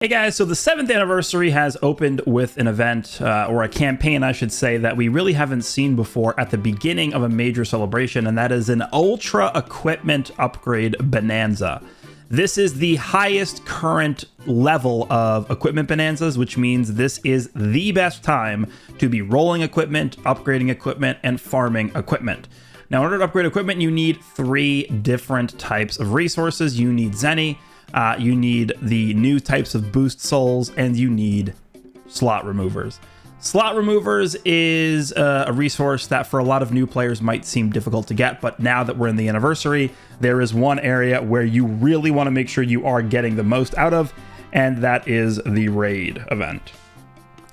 Hey guys, so the 7th anniversary has opened with an event, or a campaign I should say, that we really haven't seen before at the beginning of a major celebration, and that is an ultra equipment upgrade bonanza. This is the highest current level of equipment bonanzas, which means this is the best time to be rolling equipment, upgrading equipment, and farming equipment. Now, in order to upgrade equipment, you need 3 different types of resources. You need Zenny, you need the new types of boost souls, and you need slot removers. Slot removers is a resource that for a lot of new players might seem difficult to get, but now that we're in the anniversary, there is one area where you really want to make sure you are getting the most out of, and that is the raid event.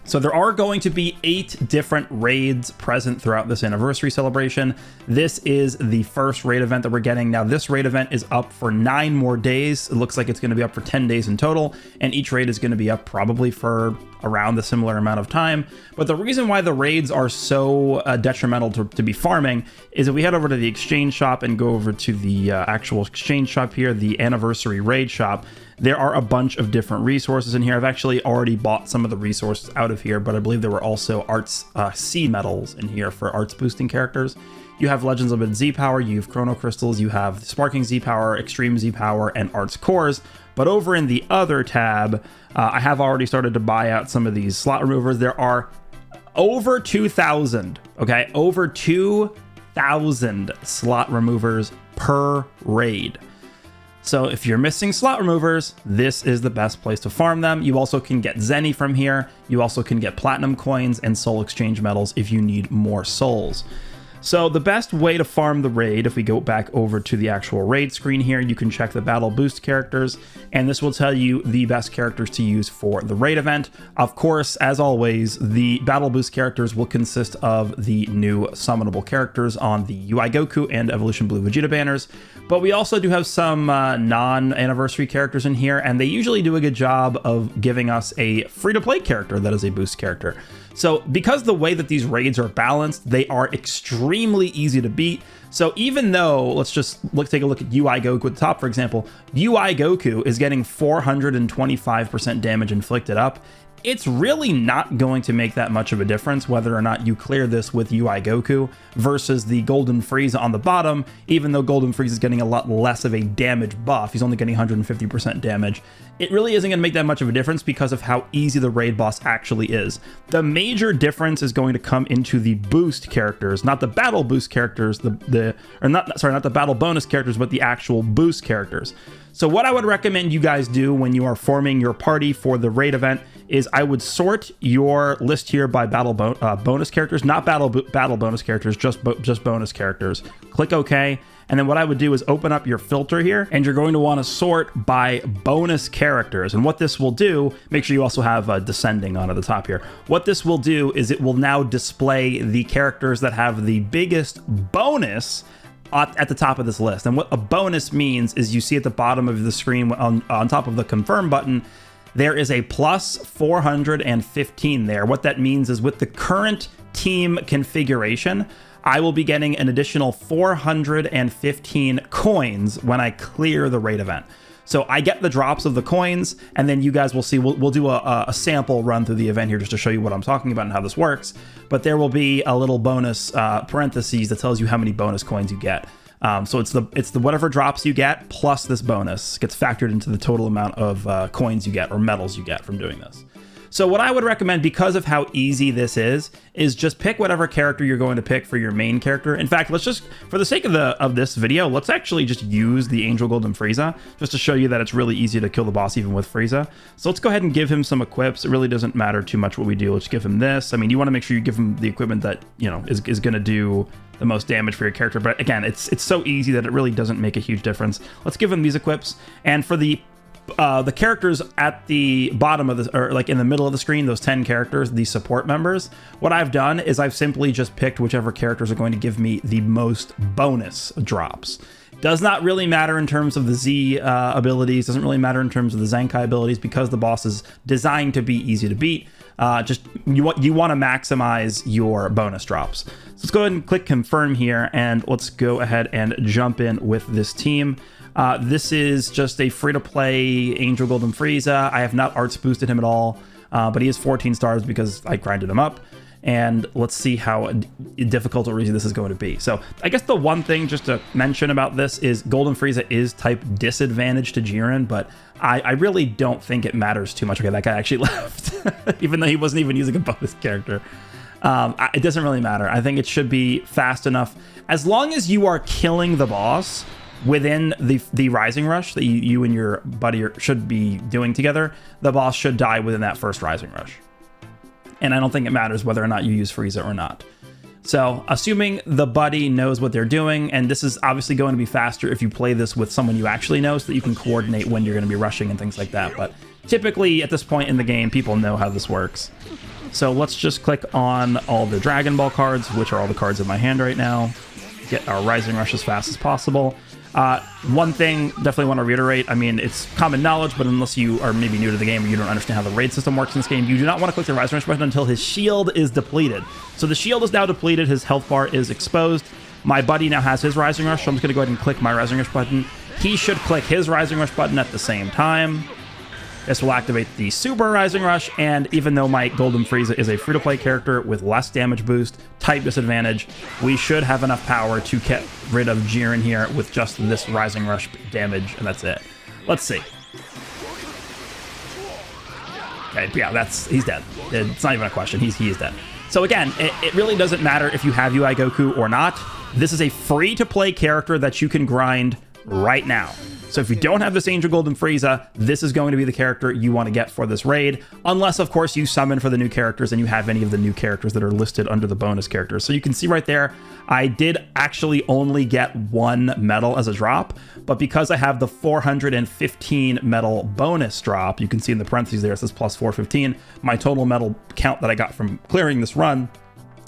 So there are going to be 8 different raids present throughout this anniversary celebration. This is the first raid event that we're getting. Now, this raid event is up for 9 more days. It looks like it's going to be up for 10 days in total, and each raid is going to be up probably for around the similar amount of time. But the reason why the raids are so detrimental to be farming is if we head over to the exchange shop and go over to the actual exchange shop here, the anniversary raid shop, there are a bunch of different resources in here. I've actually already bought some of the resources out of here, but I believe there were also arts C medals in here for arts boosting characters. You have Legends of Z Power, you have Chrono Crystals, you have Sparking Z Power, Extreme Z Power, and Arts Cores. But over in the other tab, I have already started to buy out some of these slot removers. There are over 2,000, okay? Over 2,000 slot removers per raid. So if you're missing slot removers, this is the best place to farm them. You also can get Zenny from here. You also can get platinum coins and soul exchange medals if you need more souls. So the best way to farm the raid, if we go back over to the actual raid screen here, you can check the battle boost characters, and this will tell you the best characters to use for the raid event. Of course, as always, the battle boost characters will consist of the new summonable characters on the UI Goku and Evolution Blue Vegeta banners, but we also do have some non-anniversary characters in here, and they usually do a good job of giving us a free-to-play character that is a boost character. So because the way that these raids are balanced, they are extremely easy to beat. So even though, let's just take a look at UI Goku at the top, for example, UI Goku is getting 425% damage inflicted up. It's really not going to make that much of a difference whether or not you clear this with UI Goku versus the Golden Frieza on the bottom, even though Golden Frieza is getting a lot less of a damage buff. He's only getting 150% damage. It really isn't going to make that much of a difference because of how easy the raid boss actually is. The major difference is going to come into the boost characters, not the battle boost characters, not the battle bonus characters, but the actual boost characters. So what I would recommend you guys do when you are forming your party for the raid event is I would sort your list here by battle bonus characters, not battle bonus characters, just bonus characters. Click OK. And then what I would do is open up your filter here, and you're going to want to sort by bonus characters. And what this will do, make sure you also have descending on at the top here. What this will do is it will now display the characters that have the biggest bonus at the top of this list. And what a bonus means is you see at the bottom of the screen on top of the confirm button, there is a plus 415 there. What that means is with the current team configuration, I will be getting an additional 415 coins when I clear the raid event. So I get the drops of the coins, and then you guys will see, we'll do a sample run through the event here just to show you what I'm talking about and how this works. But there will be a little bonus parentheses that tells you how many bonus coins you get. So it's the whatever drops you get plus this bonus gets factored into the total amount of coins you get or medals you get from doing this. So what I would recommend, because of how easy this is just pick whatever character you're going to pick for your main character. In fact, let's just, for the sake of this video, let's actually just use the Angel Golden Frieza, just to show you that it's really easy to kill the boss even with Frieza. So let's go ahead and give him some equips. It really doesn't matter too much what we do. Let's give him this. I mean, you want to make sure you give him the equipment that, you know, is going to do the most damage for your character. But again, it's so easy that it really doesn't make a huge difference. Let's give him these equips. And for the characters at the bottom of the, or like in the middle of the screen, those 10 characters, the support members, what I've done is I've simply just picked whichever characters are going to give me the most bonus drops. Does not really matter in terms of the Z abilities, doesn't really matter in terms of the Zenkai abilities, because the boss is designed to be easy to beat. Just you want to maximize your bonus drops. So let's go ahead and click confirm here, and let's go ahead and jump in with this team. This is just a free-to-play Angel Golden Frieza. I have not arts boosted him at all, but he is 14 stars because I grinded him up. And let's see how difficult or easy this is going to be. So I guess the one thing just to mention about this is Golden Frieza is type disadvantage to Jiren, but I really don't think it matters too much. Okay, that guy actually left, even though he wasn't even using a bonus character. It doesn't really matter. I think it should be fast enough. As long as you are killing the boss within the Rising Rush that you and your buddy should be doing together, the boss should die within that first Rising Rush. And I don't think it matters whether or not you use Frieza or not. So assuming the buddy knows what they're doing, and this is obviously going to be faster if you play this with someone you actually know so that you can coordinate when you're going to be rushing and things like that. But typically at this point in the game, people know how this works. So let's just click on all the Dragon Ball cards, which are all the cards in my hand right now. Get our Rising Rush as fast as possible. One thing definitely want to reiterate, I mean, it's common knowledge, but unless you are maybe new to the game or you don't understand how the raid system works in this game, you do not want to click the Rising Rush button until his shield is depleted. So the shield is now depleted, his health bar is exposed. My buddy now has his Rising Rush, so I'm just going to go ahead and click my Rising Rush button. He should click his Rising Rush button at the same time. This will activate the Super Rising Rush, and even though my Golden Frieza is a free-to-play character with less damage boost, type disadvantage, we should have enough power to get rid of Jiren here with just this Rising Rush damage, and that's it. Let's see. Okay, yeah, he's dead. It's not even a question. He is dead. So again, it really doesn't matter if you have UI Goku or not. This is a free-to-play character that you can grind right now. So if you don't have this Angel Golden Frieza, this is going to be the character you want to get for this raid, unless of course you summon for the new characters and you have any of the new characters that are listed under the bonus characters. So you can see right there, I did actually only get 1 medal as a drop, but because I have the 415 medal bonus drop, you can see in the parentheses there, it says plus 415, my total medal count that I got from clearing this run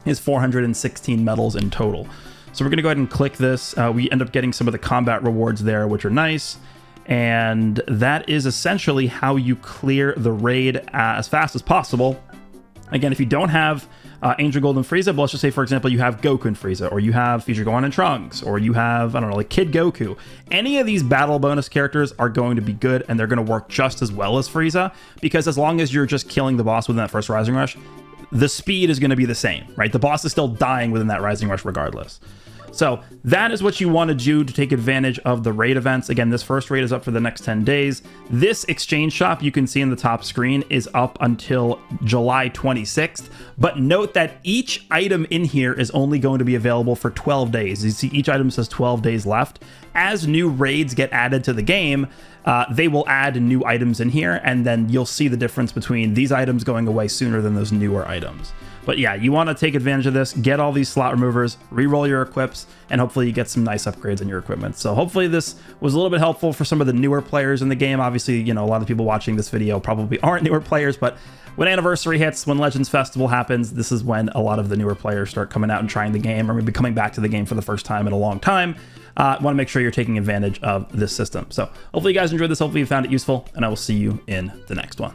is 416 medals in total. So we're going to go ahead and click this. We end up getting some of the combat rewards there, which are nice. And that is essentially how you clear the raid as fast as possible. Again, if you don't have Angel Golden Frieza, but let's just say, for example, you have Goku and Frieza, or you have Future Gohan and Trunks, or you have, I don't know, like Kid Goku. Any of these battle bonus characters are going to be good, and they're going to work just as well as Frieza, because as long as you're just killing the boss within that first Rising Rush, the speed is going to be the same, right? The boss is still dying within that Rising Rush regardless. So that is what you want to do to take advantage of the raid events. Again, this first raid is up for the next 10 days. This exchange shop you can see in the top screen is up until July 26th. But note that each item in here is only going to be available for 12 days. You see each item says 12 days left. As new raids get added to the game, they will add new items in here, and then you'll see the difference between these items going away sooner than those newer items. But yeah, you want to take advantage of this, get all these slot removers, re-roll your equips, and hopefully you get some nice upgrades in your equipment. So hopefully this was a little bit helpful for some of the newer players in the game. Obviously, you know, a lot of people watching this video probably aren't newer players, but when Anniversary hits, when Legends Festival happens, this is when a lot of the newer players start coming out and trying the game, or maybe coming back to the game for the first time in a long time. Want to make sure you're taking advantage of this system. So hopefully you guys enjoyed this. Hopefully you found it useful, and I will see you in the next one.